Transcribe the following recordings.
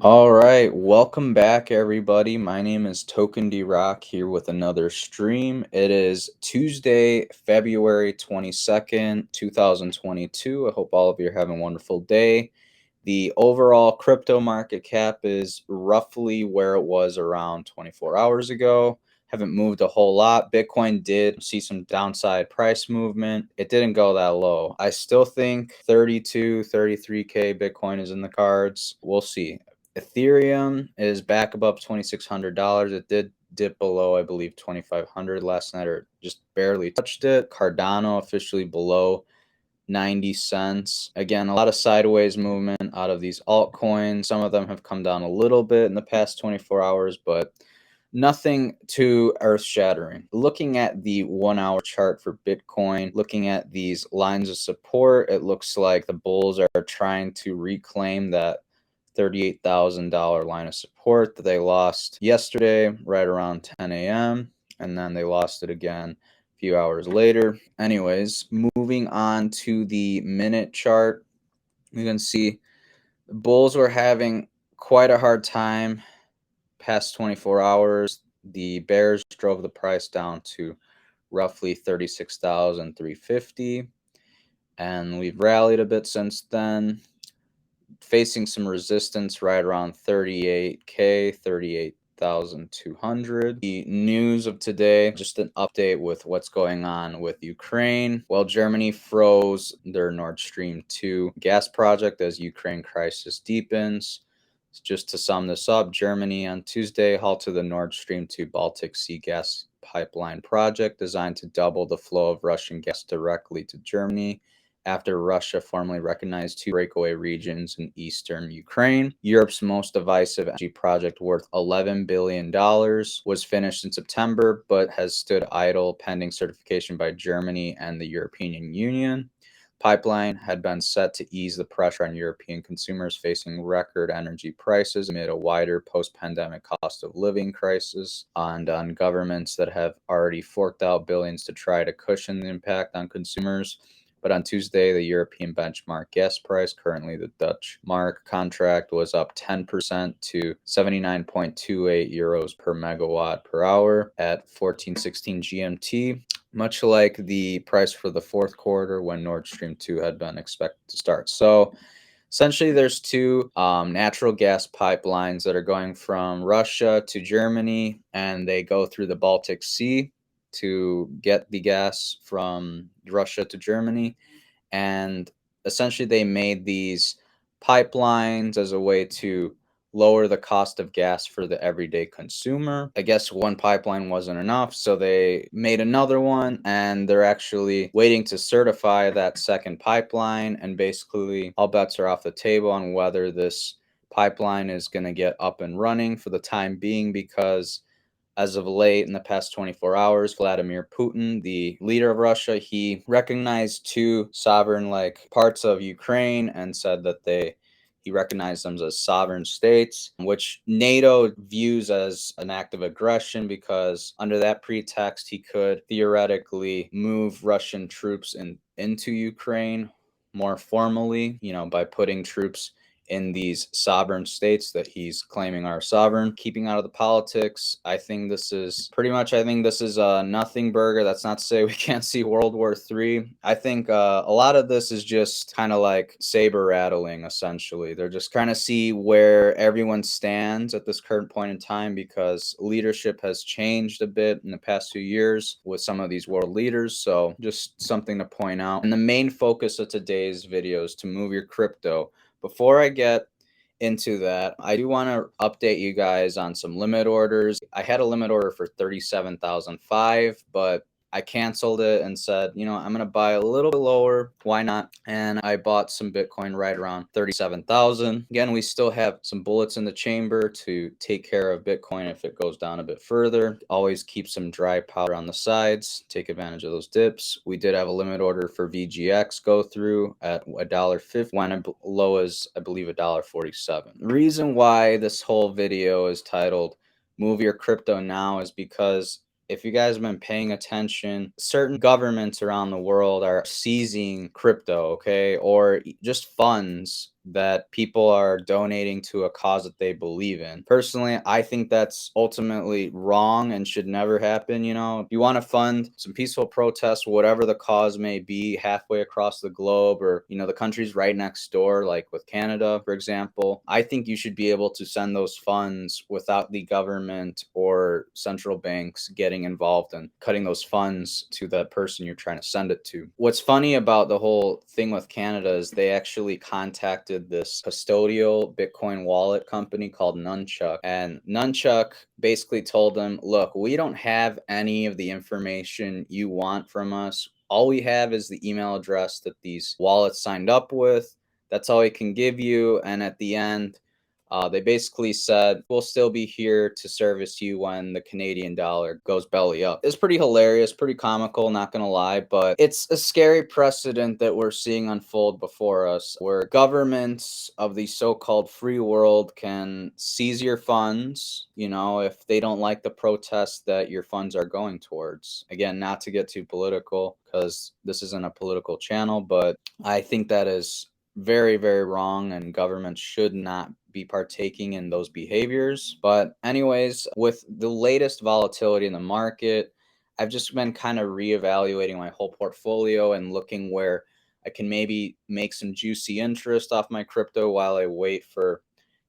All right, welcome back, everybody. My name is Token D Rock here with another stream. It is Tuesday, February 22nd, 2022. I hope all of you are having a wonderful day. The overall crypto market cap is roughly where it was around 24 hours ago. Haven't moved a whole lot. Bitcoin did see some downside price movement. It didn't go that low. I still think 32, 33K Bitcoin is in the cards. We'll see. Ethereum is back above $2,600. It did dip below, I believe, 2,500 last night, or just barely touched it. Cardano officially below 90 cents. Again, a lot of sideways movement out of these altcoins. Some of them have come down a little bit in the past 24 hours, but nothing too earth-shattering. Looking at the 1 hour chart for Bitcoin, looking at these lines of support, it looks like the bulls are trying to reclaim that $38,000 line of support that they lost yesterday right around 10 a.m. and then they lost it again a few hours later. Anyways, moving on to the minute chart, you can see the bulls were having quite a hard time past 24 hours. The bears drove the price down to roughly 36,350, and we've rallied a bit since then, facing some resistance right around 38K, 38,200. The news of today, just an update with what's going on with Ukraine. Well, Germany froze their Nord Stream 2 gas project as Ukraine crisis deepens. Just to sum this up, Germany on Tuesday halted the Nord Stream 2 Baltic Sea gas pipeline project designed to double the flow of Russian gas directly to Germany after Russia formally recognized two breakaway regions in eastern Ukraine. Europe's most divisive energy project, worth $11 billion, was finished in September but has stood idle pending certification by Germany and the European Union. Pipeline had been set to ease the pressure on European consumers facing record energy prices amid a wider post-pandemic cost of living crisis, and on governments that have already forked out billions to try to cushion the impact on consumers. But on Tuesday, the European benchmark gas price, currently the Dutch mark contract, was up 10% to 79.28 euros per megawatt per hour at 14:16 GMT, much like the price for the fourth quarter when Nord Stream 2 had been expected to start. So essentially, there's two natural gas pipelines that are going from Russia to Germany, and they go through the Baltic Sea to get the gas from Russia to Germany. And essentially, they made these pipelines as a way to lower the cost of gas for the everyday consumer. I guess one pipeline wasn't enough, so they made another one, and they're actually waiting to certify that second pipeline. And basically, all bets are off the table on whether this pipeline is going to get up and running for the time being, because as of late, in the past 24 hours, Vladimir Putin, the leader of Russia, he recognized two sovereign parts of Ukraine and said that he recognized them as sovereign states, which NATO views as an act of aggression, because under that pretext, he could theoretically move Russian troops into Ukraine more formally, by putting troops in these sovereign states that he's claiming are sovereign. Keeping out of the politics, I think this is a nothing burger. That's not to say we can't see World War III. I think a lot of this is just kind of like saber rattling, essentially. They're just trying to see where everyone stands at this current point in time, because leadership has changed a bit in the past few years with some of these world leaders. So just something to point out. And the main focus of today's video is to move your crypto. Before I get into that, I do want to update you guys on some limit orders. I had a limit order for 37,005, but I canceled it and said, I'm going to buy a little bit lower. Why not? And I bought some Bitcoin right around 37,000. Again, we still have some bullets in the chamber to take care of Bitcoin if it goes down a bit further. Always keep some dry powder on the sides, take advantage of those dips. We did have a limit order for VGX go through at $1.50, went as low as, I believe, $1.47. The reason why this whole video is titled Move Your Crypto Now is because if you guys have been paying attention, certain governments around the world are seizing crypto, okay, or just funds that people are donating to a cause that they believe in. Personally, I think that's ultimately wrong and should never happen. If you want to fund some peaceful protests, whatever the cause may be, halfway across the globe, or the countries right next door, like with Canada, for example, I think you should be able to send those funds without the government or central banks getting involved and cutting those funds to the person you're trying to send it to. What's funny about the whole thing with Canada is they actually contacted this custodial Bitcoin wallet company called Nunchuck, and Nunchuck basically told them, look, we don't have any of the information you want from us. All we have is the email address that these wallets signed up with. That's all we can give you. And at the end, they basically said, we'll still be here to service you when the Canadian dollar goes belly up. It's pretty hilarious, pretty comical, not going to lie, but it's a scary precedent that we're seeing unfold before us, where governments of the so-called free world can seize your funds, if they don't like the protests that your funds are going towards. Again, not to get too political, because this isn't a political channel, but I think that is very, very wrong, and governments should not be partaking in those behaviors. But anyways, with the latest volatility in the market, I've just been kind of reevaluating my whole portfolio and looking where I can maybe make some juicy interest off my crypto while I wait for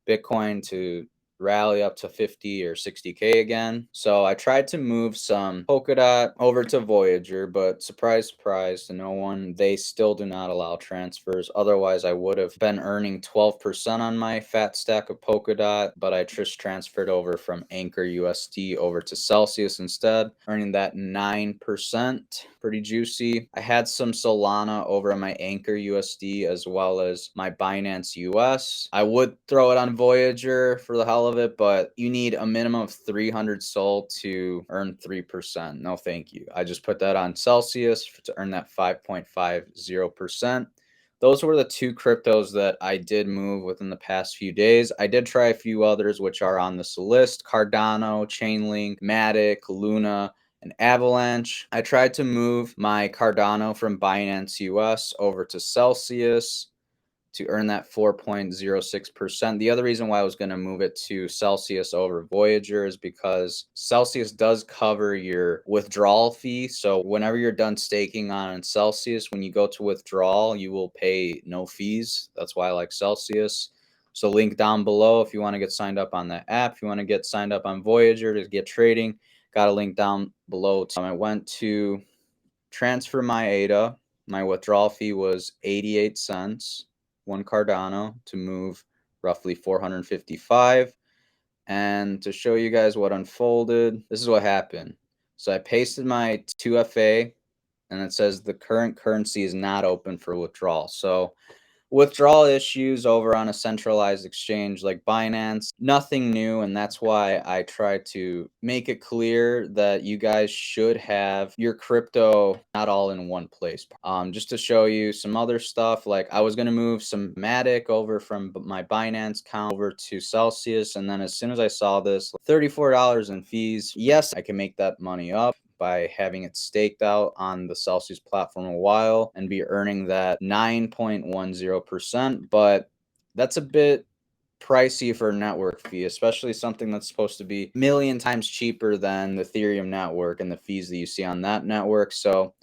Bitcoin to rally up to 50 or 60K again. So I tried to move some Polkadot over to Voyager, but surprise, surprise to no one, they still do not allow transfers. Otherwise, I would have been earning 12% on my fat stack of Polkadot, but I just transferred over from Anchor USD over to Celsius instead, earning that 9%. Pretty juicy. I had some Solana over on my Anchor USD as well as my Binance US. I would throw it on Voyager for the hell of it, but you need a minimum of 300 SOL to earn 3%. No, thank you. I just put that on Celsius to earn that 5.50%. Those were the two cryptos that I did move within the past few days. I did try a few others which are on this list: Cardano, Chainlink, Matic, Luna, and Avalanche. I tried to move my Cardano from Binance US over to Celsius to earn that 4.06%. The other reason why I was going to move it to Celsius over Voyager is because Celsius does cover your withdrawal fee. So whenever you're done staking on Celsius, when you go to withdrawal, you will pay no fees. That's why I like Celsius. So link down below if you want to get signed up on that app. If you want to get signed up on Voyager to get trading, got a link down below. I went to transfer my ADA. My withdrawal fee was 88 cents, one Cardano, to move roughly 455. And to show you guys what unfolded, this is what happened. So I pasted my 2FA, and it says the current currency is not open for withdrawal. So withdrawal issues over on a centralized exchange like Binance, nothing new, and that's why I try to make it clear that you guys should have your crypto not all in one place. Just to show you some other stuff, like I was going to move some Matic over from my Binance account over to Celsius, and then as soon as I saw this, $34 in fees, yes, I can make that money up by having it staked out on the Celsius platform a while and be earning that 9.10%. But that's a bit pricey for a network fee, especially something that's supposed to be a million times cheaper than the Ethereum network and the fees that you see on that network. So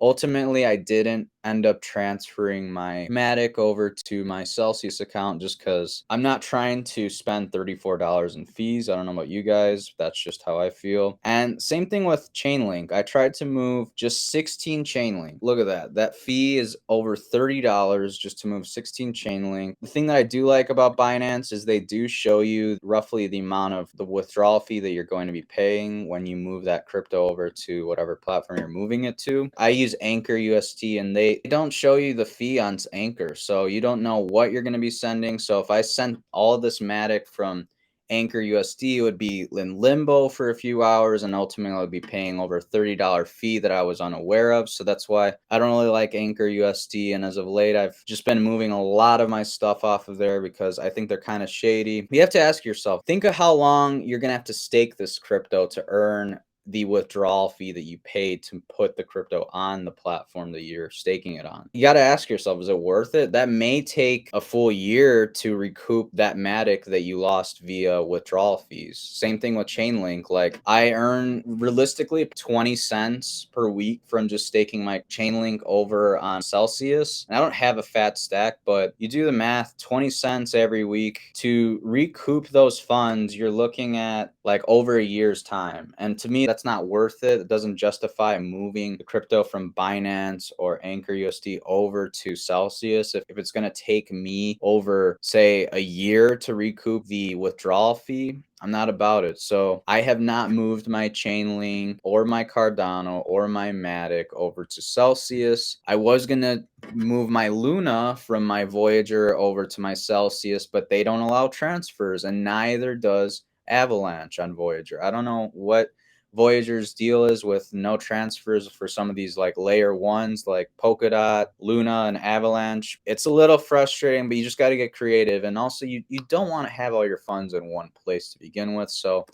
ultimately, I didn't end up transferring my Matic over to my Celsius account just because I'm not trying to spend $34 in fees. I don't know about you guys. That's just how I feel. And same thing with Chainlink. I tried to move just 16 Chainlink. Look at that. That fee is over $30 just to move 16 Chainlink. The thing that I do like about Binance is they do show you roughly the amount of the withdrawal fee that you're going to be paying when you move that crypto over to whatever platform you're moving it to. I use Anchor USD, and they don't show you the fee on Anchor, so you don't know what you're going to be sending. So if I sent all of this Matic from Anchor USD, it would be in limbo for a few hours, and ultimately I would be paying over $30 fee that I was unaware of. So that's why I don't really like Anchor USD, and as of late I've just been moving a lot of my stuff off of there because I think they're kind of shady. You have to ask yourself, think of how long you're going to have to stake this crypto to earn the withdrawal fee that you paid to put the crypto on the platform that you're staking it on. You got to ask yourself, is it worth it? That may take a full year to recoup that Matic that you lost via withdrawal fees. Same thing with Chainlink. Like, I earn realistically 20 cents per week from just staking my Chainlink over on Celsius. And I don't have a fat stack, but you do the math, 20 cents every week to recoup those funds, you're looking at like over a year's time. And to me, that's not worth it. It doesn't justify moving the crypto from Binance or Anchor USD over to Celsius. If it's going to take me over, say, a year to recoup the withdrawal fee, I'm not about it. So I have not moved my Chainlink or my Cardano or my Matic over to Celsius. I was going to move my Luna from my Voyager over to my Celsius, but they don't allow transfers, and neither does Avalanche on Voyager. I don't know what Voyager's deal is with no transfers for some of these like layer ones like Polkadot, Luna, and Avalanche. It's a little frustrating, but you just got to get creative. And also, you don't want to have all your funds in one place to begin with. So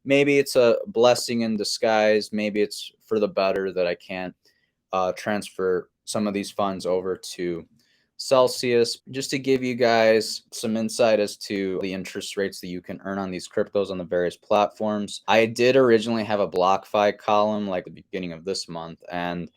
maybe it's a blessing in disguise. Maybe it's for the better that I can't transfer some of these funds over to Celsius. Just to give you guys some insight as to the interest rates that you can earn on these cryptos on the various platforms. I did originally have a BlockFi column like the beginning of this month, and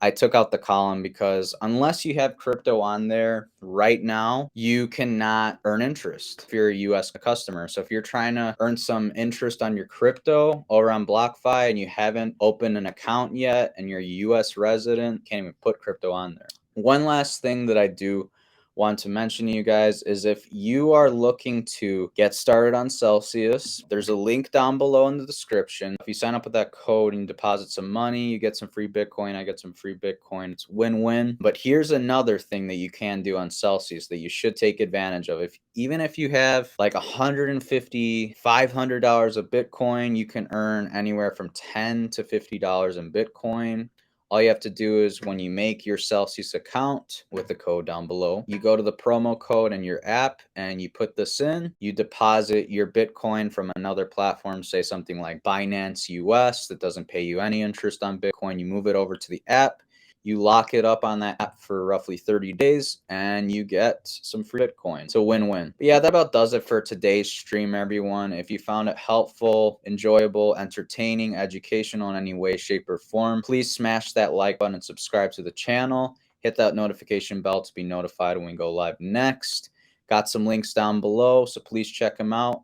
I took out the column because unless you have crypto on there right now, you cannot earn interest if you're a US customer. So if you're trying to earn some interest on your crypto over on BlockFi and you haven't opened an account yet and you're a US resident, can't even put crypto on there. One last thing that I do want to mention to you guys is if you are looking to get started on Celsius, there's a link down below in the description. If you sign up with that code and deposit some money, you get some free Bitcoin. I get some free Bitcoin. It's win-win. But here's another thing that you can do on Celsius that you should take advantage of. Even if you have like $150, $500 of Bitcoin, you can earn anywhere from $10 to $50 in Bitcoin. All you have to do is when you make your Celsius account with the code down below, you go to the promo code in your app and you put this in. You deposit your Bitcoin from another platform, say something like Binance US that doesn't pay you any interest on Bitcoin. You move it over to the app. You lock it up on that app for roughly 30 days and you get some free Bitcoin. So win-win. But yeah, that about does it for today's stream, everyone. If you found it helpful, enjoyable, entertaining, educational in any way, shape, or form, please smash that like button and subscribe to the channel. Hit that notification bell to be notified when we go live next. Got some links down below, so please check them out.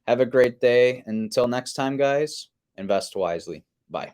Have a great day. And until next time, guys, invest wisely. Bye.